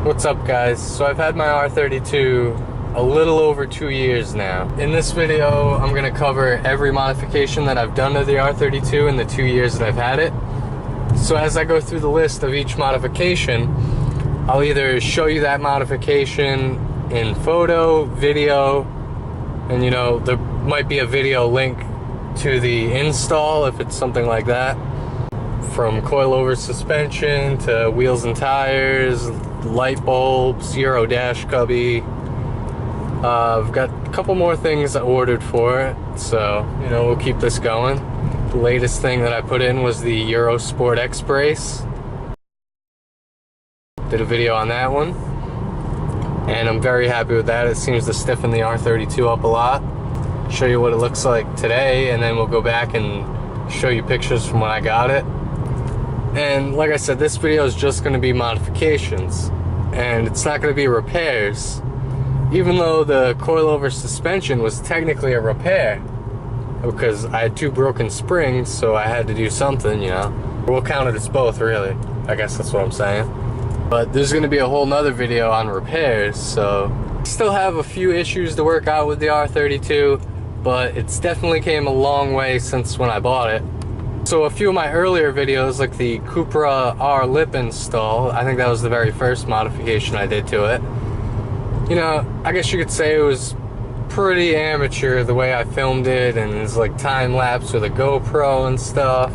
What's up, guys? So I've had my R32 a little over 2 years now. In this video, I'm going to cover every modification that I've done to the R32 in the 2 years that I've had it. So as I go through the list of each modification, I'll either show you that modification in photo, video, and there might be a video link to the install if it's something like that. From coilover suspension to wheels and tires, light bulbs, Euro dash cubby. I've got a couple more things I ordered for it, so we'll keep this going. The latest thing that I put in was the Eurosport X brace. Did a video on that one, and I'm very happy with that. It seems to stiffen the R32 up a lot. Show you what it looks like today, and then we'll go back and show you pictures from when I got it. And like I said, this video is just going to be modifications, and it's not going to be repairs, even though the coilover suspension was technically a repair because I had two broken springs, so I had to do something. We'll count it as both, really. I guess that's what I'm saying. But there's going to be a whole nother video on repairs, so still have a few issues to work out with the R32, but it's definitely came a long way since when I bought it. So a few of my earlier videos, like the Cupra Lip Install, I think that was the very first modification I did to it. I guess you could say it was pretty amateur the way I filmed it, and it's like time-lapse with a GoPro and stuff.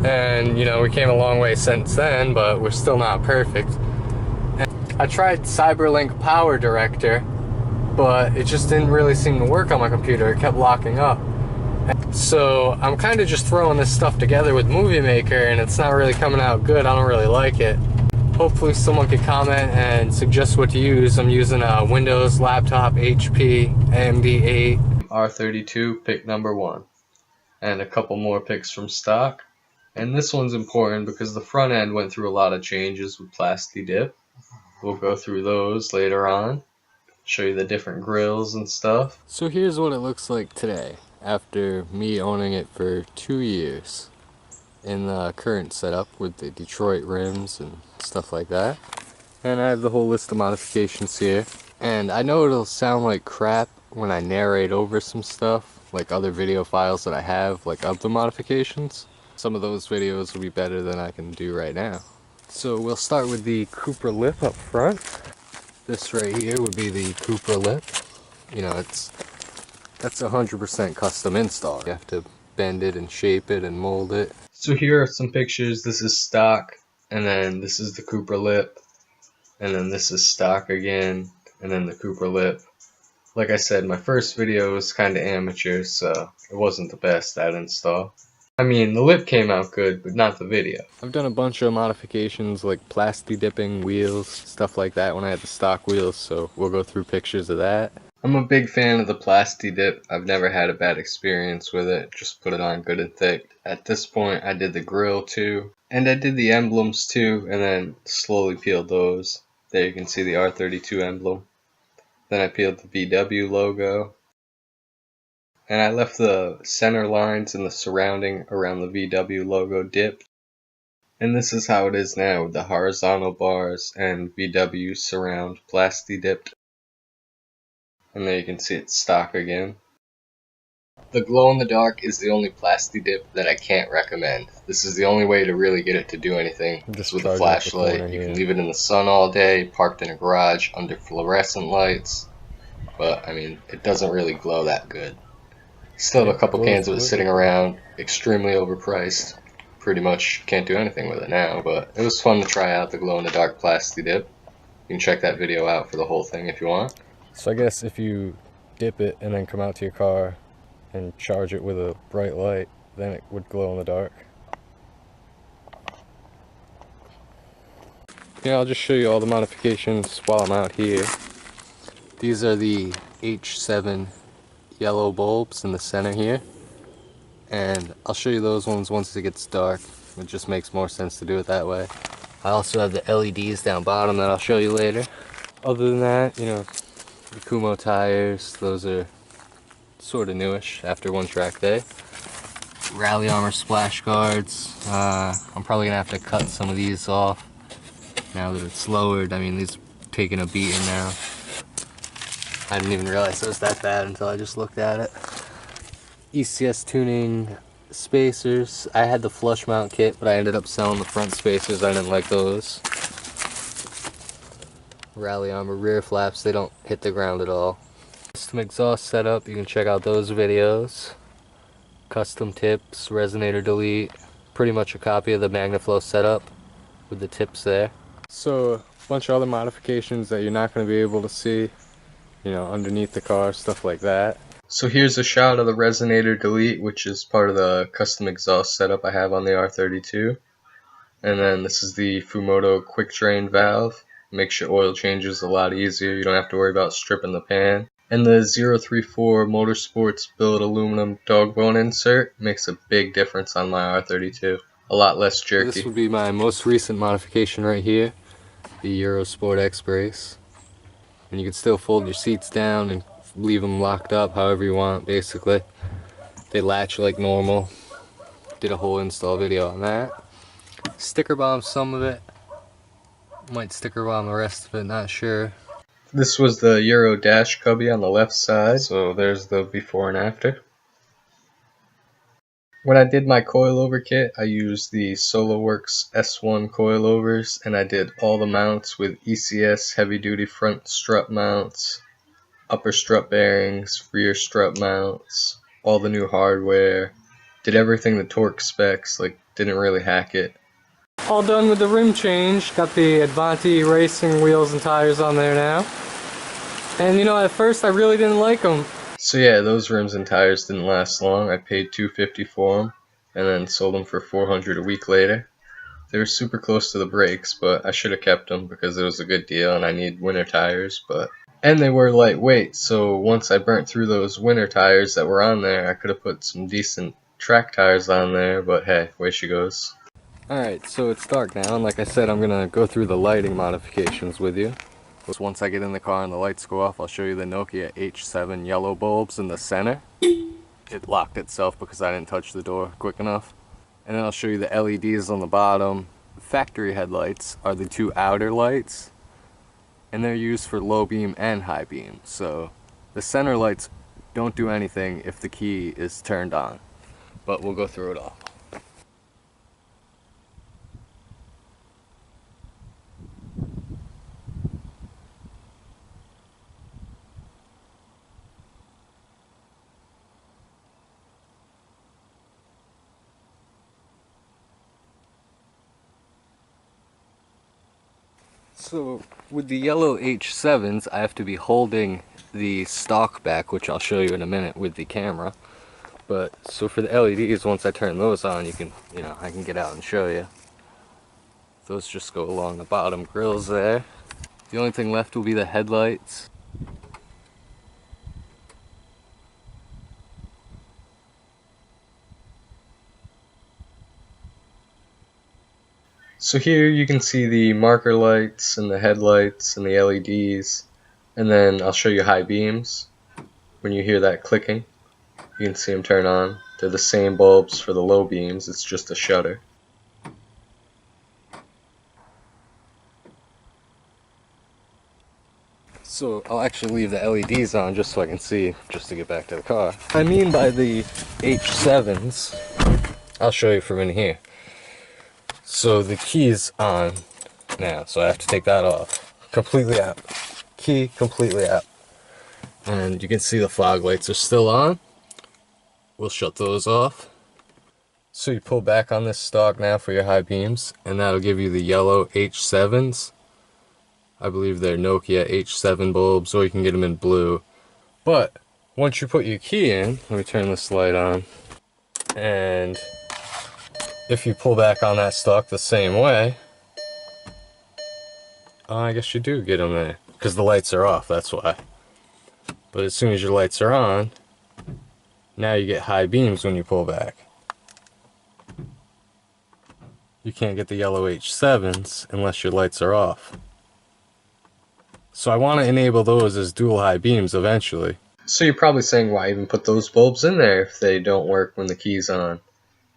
And we came a long way since then, but we're still not perfect. And I tried CyberLink Power Director, but it just didn't really seem to work on my computer. It kept locking up. So I'm kind of just throwing this stuff together with Movie Maker, and it's not really coming out good. I don't really like it. Hopefully someone could comment and suggest what to use. I'm using a Windows laptop, HP, AMD 8. R32 pick number 1. And a couple more picks from stock. And this one's important because the front end went through a lot of changes with Plasti Dip. We'll go through those later on. Show you the different grills and stuff. So here's what it looks like today, after me owning it for 2 years in the current setup with the Detroit rims and stuff like that. And I have the whole list of modifications here. And I know it'll sound like crap when I narrate over some stuff, like other video files that I have, like of the modifications. Some of those videos will be better than I can do right now. So we'll start with the Cupra Lip up front. This right here would be the Cupra Lip. That's 100% custom install. You have to bend it and shape it and mold it. So here are some pictures. This is stock, and then this is the Cupra Lip, and then this is stock again, and then the Cupra Lip. Like I said, my first video was kind of amateur, so it wasn't the best, that install. I mean, the lip came out good, but not the video. I've done a bunch of modifications like plasti dipping wheels, stuff like that when I had the stock wheels, so we'll go through pictures of that. I'm a big fan of the plasti dip. I've never had a bad experience with it. Just put it on good and thick. At this point, I did the grill too, and I did the emblems too, and then slowly peeled those. There you can see the R32 emblem. Then I peeled the VW logo. And I left the center lines and the surrounding around the VW logo dipped. And this is how it is now with the horizontal bars and VW surround plasti dipped. And there you can see it's stock again. The glow in the dark is the only plasti dip that I can't recommend. This is the only way to really get it to do anything. Just with a flashlight. You can leave it in the sun all day, parked in a garage under fluorescent lights. But I mean, it doesn't really glow that good. Still have a couple cans of it sitting around, extremely overpriced. Pretty much can't do anything with it now, but it was fun to try out the glow-in-the-dark plasti dip. You can check that video out for the whole thing if you want. So I guess if you dip it and then come out to your car and charge it with a bright light, then it would glow in the dark. Yeah, I'll just show you all the modifications while I'm out here. These are the H7 yellow bulbs in the center here, and I'll show you those ones once it gets dark. It just makes more sense to do it that way. I also have the LEDs down bottom that I'll show you later. Other than that, the Fumoto tires, those are sort of newish after one track day. Rally Armor splash guards. I'm probably gonna have to cut some of these off now that it's lowered. I mean, these taking a beating now. I didn't even realize it was that bad until I just looked at it. ECS tuning spacers. I had the flush mount kit, but I ended up selling the front spacers. I didn't like those. Rally armor rear flaps, they don't hit the ground at all. Custom exhaust setup, you can check out those videos. Custom tips, resonator delete, pretty much a copy of the MagnaFlow setup with the tips there. So a bunch of other modifications that you're not going to be able to see, you know, underneath the car, stuff like that. So here's a shot of the resonator delete, which is part of the custom exhaust setup I have on the R32. And then this is the Fumoto quick drain valve. Makes your oil changes a lot easier. You don't have to worry about stripping the pan. And the 034 Motorsports billet aluminum Dogbone insert makes a big difference on my R32. A lot less jerky. This would be my most recent modification right here, the Eurosport X brace. And you can still fold your seats down and leave them locked up however you want, basically. They latch like normal. Did a whole install video on that. Sticker bomb some of it. Might sticker bomb the rest of it, not sure. This was the Euro dash cubby on the left side, so there's the before and after. When I did my coilover kit, I used the SoloWorks S1 coilovers, and I did all the mounts with ECS heavy duty front strut mounts, upper strut bearings, rear strut mounts, all the new hardware, did everything the torque specs, like didn't really hack it. All done with the rim change, got the Advanti racing wheels and tires on there now. And you know, at first I really didn't like them. So yeah, those rims and tires didn't last long. I paid $250 for them and then sold them for $400 a week later. They were super close to the brakes, but I should have kept them because it was a good deal and I need winter tires. And they were lightweight, so once I burnt through those winter tires that were on there, I could have put some decent track tires on there, but hey, way she goes. Alright, so it's dark now, and like I said, I'm going to go through the lighting modifications with you. Once I get in the car and the lights go off, I'll show you the Nokia H7 yellow bulbs in the center. It locked itself because I didn't touch the door quick enough. And then I'll show you the LEDs on the bottom. Factory headlights are the two outer lights, and they're used for low beam and high beam. So the center lights don't do anything if the key is turned on, but we'll go through it all. So with the yellow H7s, I have to be holding the stock back, which I'll show you in a minute with the camera. But so for the LEDs, once I turn those on, I can get out and show you. Those just go along the bottom grills there. The only thing left will be the headlights. So here you can see the marker lights and the headlights and the LEDs, and then I'll show you high beams. When you hear that clicking, you can see them turn on. They're the same bulbs for the low beams, it's just a shutter. So I'll actually leave the LEDs on just so I can see, just to get back to the car. I mean by the H7s, I'll show you from in here. So the key's on now, so I have to take that off. Completely out. Key completely out. And you can see the fog lights are still on. We'll shut those off. So you pull back on this stock now for your high beams, and that'll give you the yellow H7s. I believe they're Nokia H7 bulbs, or you can get them in blue. But once you put your key in, let me turn this light on, and if you pull back on that stock the same way, I guess you do get them there, because the lights are off, that's why. But as soon as your lights are on, now you get high beams when you pull back. You can't get the yellow H7s unless your lights are off. So I want to enable those as dual high beams eventually. So you're probably saying, why even put those bulbs in there if they don't work when the key's on?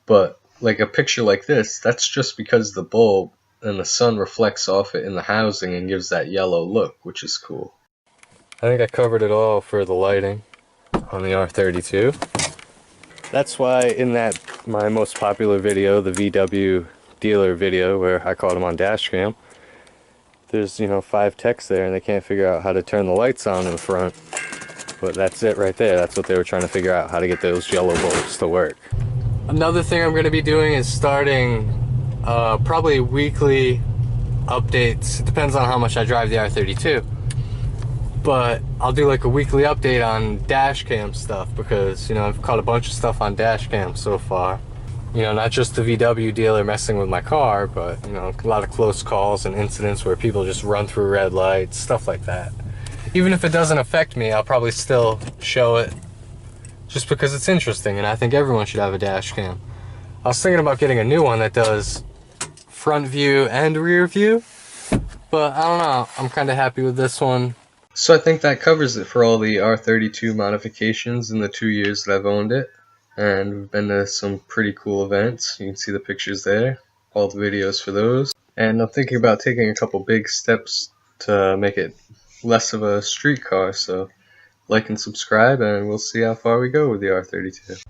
But like a picture like this, that's just because the bulb and the sun reflects off it in the housing and gives that yellow look, which is cool. I think I covered it all for the lighting on the R32. That's why in that my most popular video, the VW dealer video where I caught him on dash cam, there's 5 techs there and they can't figure out how to turn the lights on in the front. But that's it right there. That's what they were trying to figure out, how to get those yellow bulbs to work. Another thing I'm going to be doing is starting probably weekly updates. It depends on how much I drive the R32. But I'll do like a weekly update on dash cam stuff because, I've caught a bunch of stuff on dash cam so far. Not just the VW dealer messing with my car, but, a lot of close calls and incidents where people just run through red lights, stuff like that. Even if it doesn't affect me, I'll probably still show it just because it's interesting and I think everyone should have a dash cam. I was thinking about getting a new one that does front view and rear view, but I don't know, I'm kind of happy with this one. So I think that covers it for all the R32 modifications in the 2 years that I've owned it. And we've been to some pretty cool events. You can see the pictures there, all the videos for those. And I'm thinking about taking a couple big steps to make it less of a street car, so like and subscribe and we'll see how far we go with the R32.